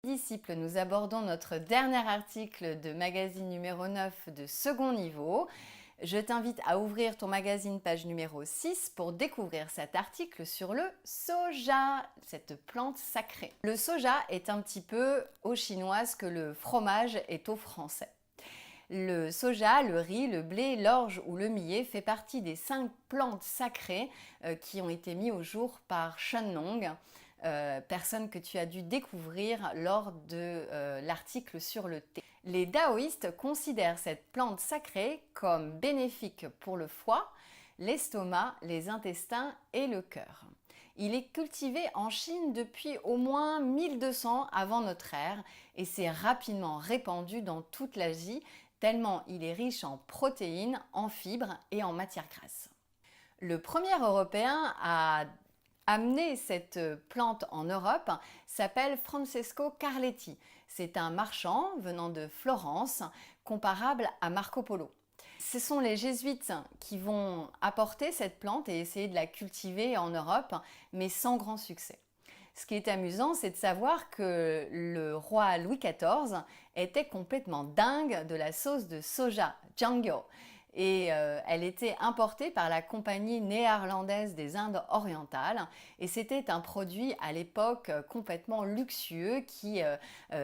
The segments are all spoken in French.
Disciples, nous abordons notre dernier article de magazine numéro 9 de second niveau. Je t'invite à ouvrir ton magazine page numéro 6 pour découvrir cet article sur le soja, cette plante sacrée. Le soja est un petit peu aux chinois ce que le fromage est aux français. Le soja, le riz, le blé, l'orge ou le millet fait partie des 5 plantes sacrées qui ont été mises au jour par Shen Long, personne que tu as dû découvrir lors de l'article sur le thé. Les taoïstes considèrent cette plante sacrée comme bénéfique pour le foie, l'estomac, les intestins et le cœur. Il est cultivé en Chine depuis au moins 1200 avant notre ère et s'est rapidement répandu dans toute l'Asie, tellement il est riche en protéines, en fibres et en matières grasses. Le premier Européen à amener cette plante en Europe s'appelle Francesco Carletti. C'est un marchand venant de Florence, comparable à Marco Polo. Ce sont les jésuites qui vont apporter cette plante et essayer de la cultiver en Europe, mais sans grand succès. Ce qui est amusant, c'est de savoir que le roi Louis XIV était complètement dingue de la sauce de soja, Django. Et elle était importée par la compagnie néerlandaise des Indes orientales et c'était un produit à l'époque complètement luxueux qui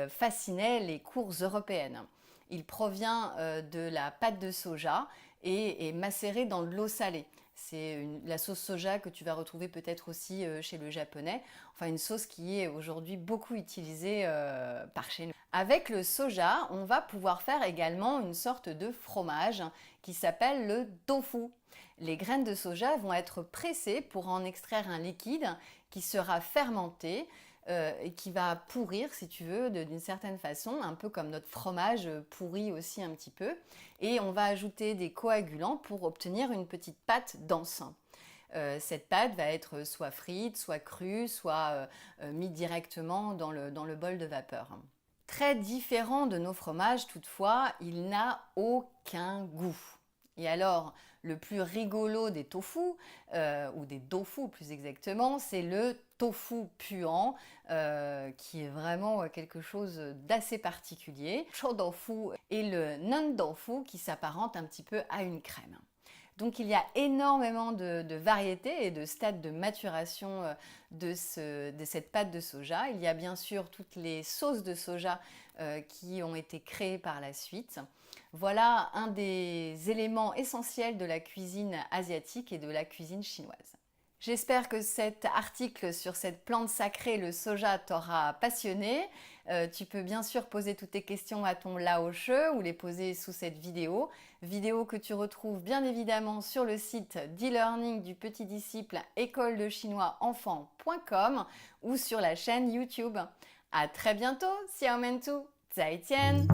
fascinait les cours européennes. Il provient de la pâte de soja et est macéré dans de l'eau salée. C'est la sauce soja que tu vas retrouver peut-être aussi chez le japonais, enfin une sauce qui est aujourd'hui beaucoup utilisée par chez nous. Avec le soja, on va pouvoir faire également une sorte de fromage qui s'appelle le tofu. Les graines de soja vont être pressées pour en extraire un liquide qui sera fermenté et qui va pourrir, si tu veux, d'une certaine façon, un peu comme notre fromage pourrit aussi un petit peu. Et on va ajouter des coagulants pour obtenir une petite pâte dense. Cette pâte va être soit frite, soit crue, soit mise directement dans le bol de vapeur. Très différent de nos fromages, toutefois, il n'a aucun goût. Et alors, le plus rigolo des tofu, ou des tofu plus exactement, c'est le tofu puant, qui est vraiment quelque chose d'assez particulier. Shodofu et le nandofu qui s'apparente un petit peu à une crème. Donc il y a énormément de variétés et de stades de maturation de cette pâte de soja. Il y a bien sûr toutes les sauces de soja qui ont été créées par la suite. Voilà un des éléments essentiels de la cuisine asiatique et de la cuisine chinoise. J'espère que cet article sur cette plante sacrée, le soja, t'aura passionné. Tu peux bien sûr poser toutes tes questions à ton Laoche ou les poser sous cette vidéo. Vidéo que tu retrouves bien évidemment sur le site d'e-learning du petit disciple école-de-chinois-enfant.com ou sur la chaîne YouTube. À très bientôt, Xiao Mentu, Zaijian!